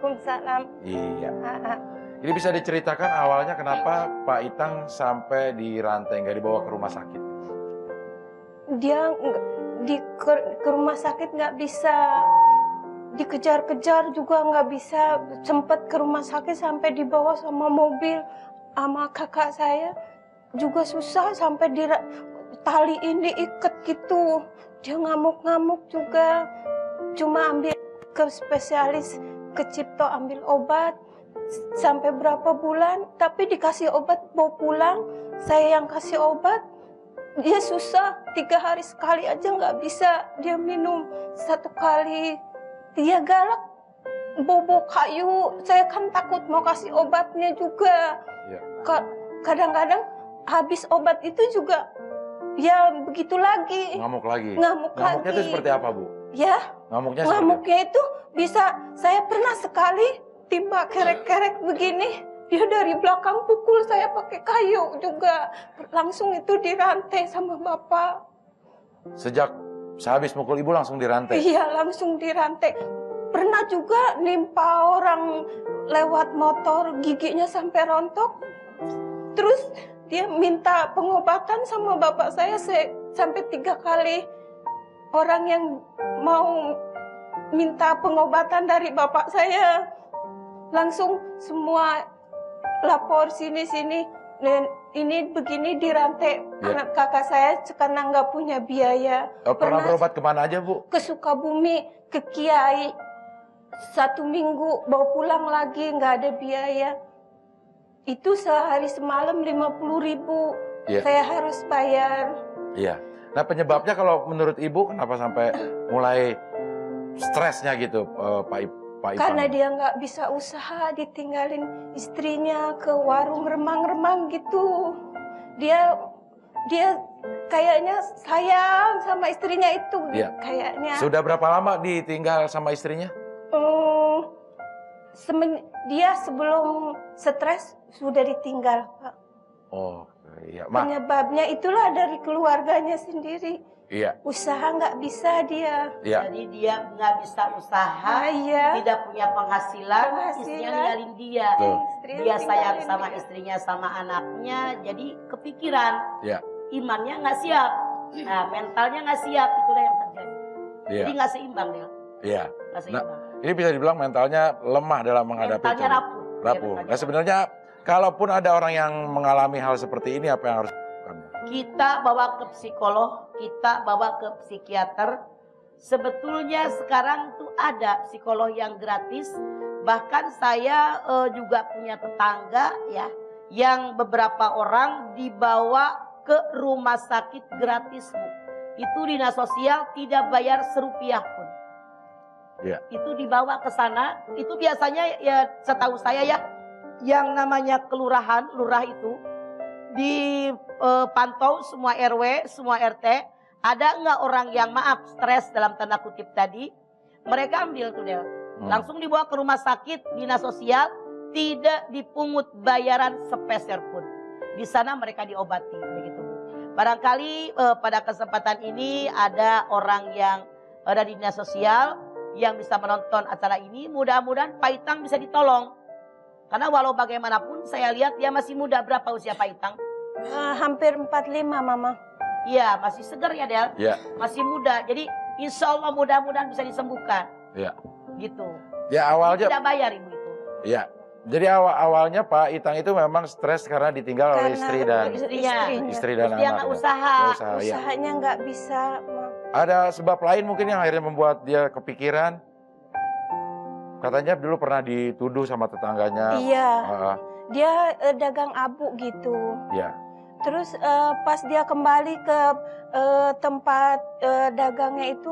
Waalaikumsalam. Iya. Ah, ah. Jadi bisa diceritakan awalnya kenapa Pak Itang sampai dirantai, nggak dibawa ke rumah sakit? Dia ke rumah sakit nggak bisa, dikejar-kejar juga nggak bisa. Sempet ke rumah sakit sampai dibawa sama mobil sama kakak saya juga susah, sampai tali ini diikat gitu. Dia ngamuk-ngamuk juga. Cuma ambil ke spesialis, ke Cipto ambil obat sampai berapa bulan, tapi dikasih obat bawa pulang. Saya yang kasih obat, dia susah, 3 hari sekali aja nggak bisa dia minum. 1 kali dia galak bobo kayu, saya kan takut mau kasih obatnya juga. Iya. Kadang-kadang habis obat itu juga ya begitu lagi. Ngamuk lagi. Ngamuknya itu seperti apa, Bu? Ya, ngamuknya itu bisa, saya pernah sekali timba kerek-kerek begini, dia dari belakang pukul saya pakai kayu juga. Langsung itu dirantai sama bapak. Sejak sehabis mukul ibu langsung dirantai? Iya, langsung dirantai. Pernah juga nimpa orang lewat motor, giginya sampai rontok. Terus dia minta pengobatan sama bapak saya sampai 3 kali. Orang yang mau minta pengobatan dari bapak saya langsung semua lapor sini-sini. Dan ini begini dirantai anak kakak saya karena nggak punya biaya. Pernah berobat kemana aja, Bu? Ke Sukabumi, ke Kiai. 1 minggu bawa pulang lagi, nggak ada biaya. Itu sehari semalam 50.000. Saya harus bayar. Iya. Nah, penyebabnya kalau menurut Ibu kenapa sampai mulai stresnya gitu, Pak Ipang? Karena dia nggak bisa usaha, ditinggalin istrinya ke warung remang-remang gitu. Dia kayaknya sayang sama istrinya itu, kayaknya. Sudah berapa lama ditinggal sama istrinya? Dia sebelum stres sudah ditinggal, Pak. Oh, iya. Penyebabnya itulah dari keluarganya sendiri. Iya. Usaha nggak bisa dia. Iya. Jadi dia nggak bisa usaha, tidak punya penghasilan, istrinya ninggalin dia. Dia sayang sama istrinya, sama anaknya, jadi kepikiran. Iya. Imannya nggak siap, nah mentalnya nggak siap, itulah yang terjadi. Iya. Jadi nggak seimbang dia. Iya. Nggak seimbang. Ini bisa dibilang mentalnya lemah dalam menghadapi itu. Mentalnya rapuh. Rapuh. Nah, sebenarnya kalaupun ada orang yang mengalami hal seperti ini, apa yang harus dilakukan? Kita bawa ke psikolog, kita bawa ke psikiater. Sebetulnya sekarang tuh ada psikolog yang gratis. Bahkan saya juga punya tetangga ya, yang beberapa orang dibawa ke rumah sakit gratis, Bu. Itu dinas sosial tidak bayar serupiah pun. Ya. Itu dibawa ke sana, itu biasanya ya setahu saya ya, yang namanya kelurahan, lurah itu dipantau semua RW, semua RT, ada nggak orang yang maaf stres dalam tanda kutip tadi, mereka ambil tuh Del, langsung dibawa ke rumah sakit dinas sosial, tidak dipungut bayaran sepeser pun. Di sana mereka diobati, begitu Bu. Barangkali pada kesempatan ini ada orang yang ada di dinas sosial yang bisa menonton acara ini, mudah-mudahan Pak Itang bisa ditolong. Karena walau bagaimanapun saya lihat dia masih muda. Berapa usia Pak Itang? Hampir 45, Mama. Iya, masih segar ya Del. Iya. Masih muda. Jadi insya Allah mudah-mudahan bisa disembuhkan. Iya. Gitu. Ya awalnya. Tidak bayar Ibu itu. Iya. Jadi awalnya Pak Itang itu memang stres karena ditinggal oleh istri dan istrinya. Dia nggak anak. usaha. Usahanya nggak bisa. Ada sebab lain mungkin yang akhirnya membuat dia kepikiran. Katanya dulu pernah dituduh sama tetangganya. Iya. Dia dagang abu gitu. Iya. Terus pas dia kembali ke tempat dagangnya itu,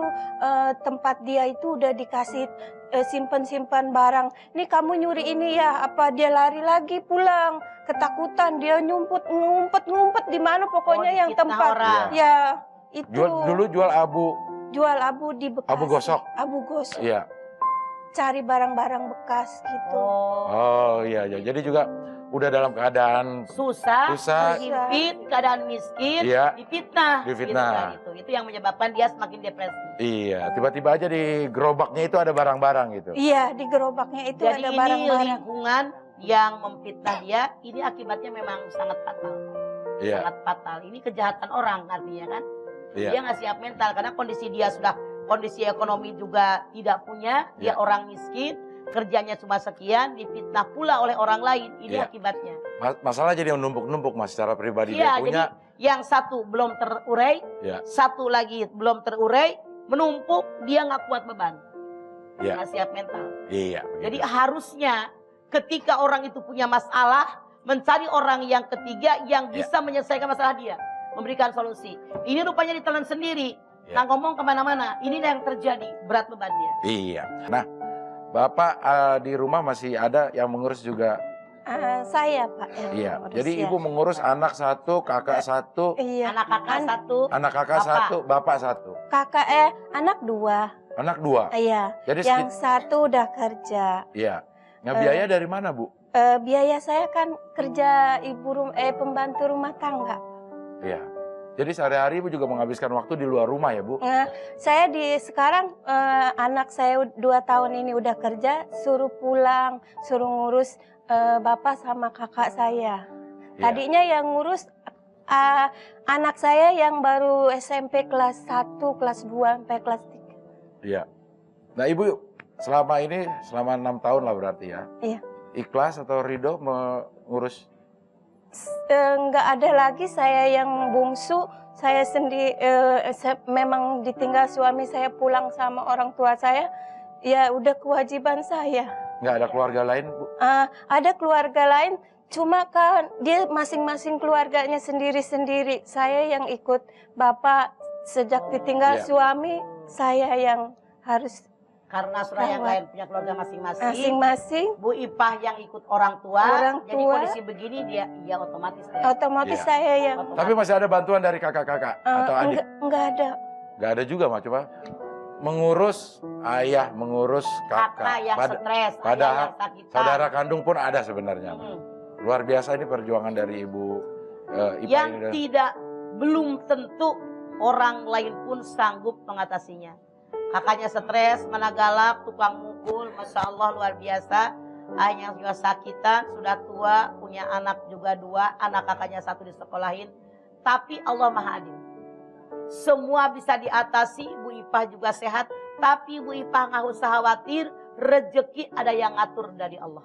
tempat dia itu udah dikasih simpan-simpan barang. Nih kamu nyuri ini ya? Apa dia lari lagi pulang? Ketakutan dia ngumpet di mana pokoknya yang tempat. Orang. Ya itu. Dulu jual abu. Jual abu di Bekasi. Abu gosok. Abu gosok. Iya. Cari barang-barang bekas gitu. Oh iya. Jadi juga udah dalam keadaan susah, Susah. terhimpit, keadaan miskin, Iya. difitnah. Difitnah. Gitu. Itu yang menyebabkan dia semakin depresi. iya, tiba-tiba aja di gerobaknya itu ada barang-barang gitu. Iya, di gerobaknya itu Jadi ada ini barang-barang. lingkungan yang memfitnah dia, ini akibatnya memang sangat fatal. Iya, Sangat fatal. Ini kejahatan orang artinya kan. iya. Dia nggak siap mental karena kondisi dia sudah kondisi ekonomi juga tidak punya, dia Iya. orang miskin, kerjanya cuma sekian, difitnah pula oleh orang lain. Ini Iya. akibatnya. Masalah jadi menumpuk-numpuk Mas, secara pribadi Iya, dia punya. jadi yang satu belum terurai, Iya. satu lagi belum terurai, menumpuk, dia nggak kuat beban. Iya. Nggak siap mental. Iya. Jadi begitu. harusnya ketika orang itu punya masalah, mencari orang yang ketiga yang Iya. bisa menyelesaikan masalah dia. Memberikan solusi. Ini rupanya ditelan sendiri. Iya. Nah ngomong kemana-mana. Ini yang terjadi. Berat beban dia. Iya. Nah, Bapak di rumah masih ada yang mengurus juga. Saya Pak yang Iya. ngurus, Jadi ya. ibu mengurus anak satu, kakak satu, Iya. Anak kakak satu. anak kakak Bapak. satu, bapak satu, Kakak anak 2. anak 2. Iya. Jadi Yang satu udah kerja. iya. Biaya dari mana Bu? Biaya saya kan kerja pembantu rumah tangga. Iya. Jadi sehari-hari Ibu juga menghabiskan waktu di luar rumah ya Bu? Nah, saya sekarang anak saya 2 tahun ini udah kerja, suruh pulang, suruh ngurus bapak sama kakak saya. Iya. Tadinya yang ngurus anak saya yang baru SMP kelas 1, kelas 2, sampai kelas 3. Iya. Nah Ibu selama ini, selama 6 tahun lah berarti ya? Iya. Ikhlas atau ridho mengurus? Nggak ada lagi saya yang bungsu, saya sendiri memang ditinggal suami saya pulang sama orang tua saya, ya udah kewajiban saya. Nggak ada keluarga lain Bu? Ada keluarga lain, cuma kan dia masing-masing keluarganya sendiri-sendiri. Saya yang ikut bapak sejak ditinggal Iya. suami, saya yang harus Karena saudara yang Rawat. lain punya keluarga masing-masing. masing-masing. Bu Ipah yang ikut orang tua. Orang Jadi tua. kondisi begini dia otomatis. Otomatis Iya. saya yang Tapi masih ada bantuan dari kakak-kakak atau adik? enggak ada. Nggak ada juga Mak, coba. Mengurus ayah, mengurus Kakak kakak. yang stres, ayah padahal yang sakitan. saudara kandung pun ada sebenarnya. Mak. Hmm. Luar biasa ini perjuangan dari Ibu Ipah Yang ini. tidak belum tentu orang lain pun sanggup mengatasinya. Kakaknya stres, mana galak, tukang mukul, Masya Allah luar biasa. Ayahnya juga sakitan, sudah tua, punya anak juga 2, anak kakaknya 1 disekolahin. Tapi Allah Maha Adil. Semua bisa diatasi, Bu Ipah juga sehat. Tapi Bu Ipah nggak usah khawatir, rezeki ada yang ngatur dari Allah.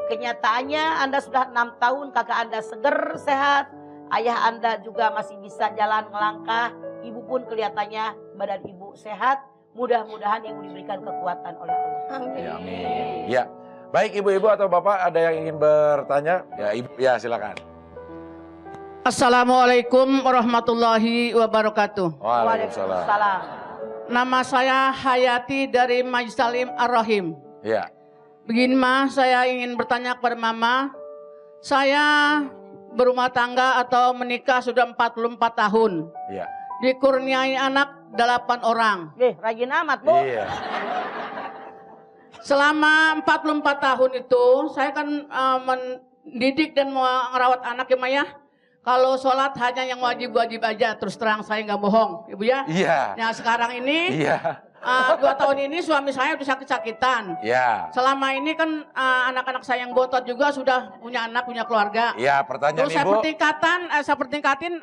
Kenyataannya Anda sudah 6 tahun, kakak Anda seger, sehat. Ayah Anda juga masih bisa jalan melangkah. Ibu pun kelihatannya badan ibu sehat. Mudah-mudahan ibu diberikan kekuatan oleh Allah. Amin. Ya, amin. Ya. Baik ibu-ibu atau bapak ada yang ingin bertanya? Ya, ibu, ya silakan. Assalamualaikum warahmatullahi wabarakatuh. Waalaikumsalam. Nama saya Hayati dari Majsalim Ar-Rahim. Ya. Begini Mas, saya ingin bertanya kepada Mama. Saya berumah tangga atau menikah sudah 44 tahun. Iya. Dikurniai anak 8 orang. Rajin amat, Bu. Iya. Selama 44 tahun itu saya kan mendidik dan merawat anak ya Maya. Kalau sholat hanya yang wajib-wajib aja, terus terang saya nggak bohong, Ibu ya. Iya. Nah sekarang ini Iya. 2 tahun ini suami saya udah sakit-sakitan. Iya. Selama ini kan anak-anak saya yang botot juga sudah punya anak, punya keluarga. Iya, pertanyaan Terus ibu. saya pertingkatin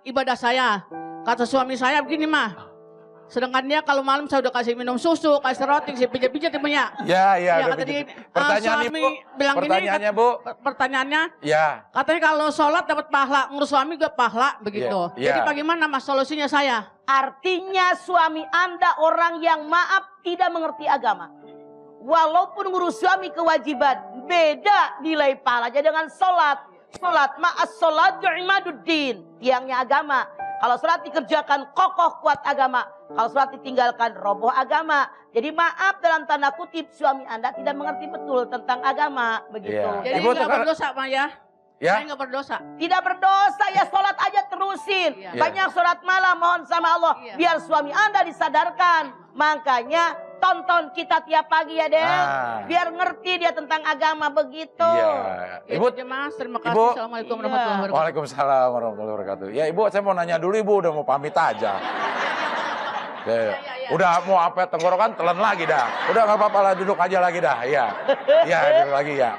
ibadah saya. Kata suami saya begini mah, sedangkan dia kalau malam saya udah kasih minum susu, kasih roti, kasih pijat-pijat ibunya. Ya, iya. Ya, udah kata begitu. dia, Pertanyaan suami ibu. bilang gini, Pertanyaannya bu. Pertanyaannya, Ya. katanya kalau sholat dapat pahala, ngurus suami juga pahala begitu. Iya. Jadi bagaimana Mas solusinya saya? Artinya suami Anda orang yang maaf tidak mengerti agama. Walaupun ngurus suami kewajiban, beda nilai pahalanya dengan sholat. Sholat ma'as sholat imaduddin, tiangnya agama. Kalau sholat dikerjakan kokoh kuat agama. Kalau sholat ditinggalkan roboh agama. Jadi maaf dalam tanda kutip suami Anda tidak mengerti betul tentang agama. Begitu. Iya. Jadi Ibu nggak tukar- berdosa Maya? Ya. Saya nggak berdosa. Tidak berdosa ya sholat aja terusin. Iya. Banyak sholat malam mohon sama Allah. Iya. Biar suami Anda disadarkan. Makanya tonton kita tiap pagi ya Del. Nah. Biar ngerti dia tentang agama begitu. Iya. Ibu, Itu aja Mas, terima kasih. Ibu. Assalamualaikum Iya. warahmatullahi wabarakatuh. Waalaikumsalam warahmatullahi wabarakatuh. Ya Ibu, saya mau nanya dulu Ibu, udah mau pamit aja. Ya. Udah mau apa tenggorokan telan lagi dah. Udah nggak apa-apa lah, duduk aja lagi dah. Iya. Iya, duduk lagi ya.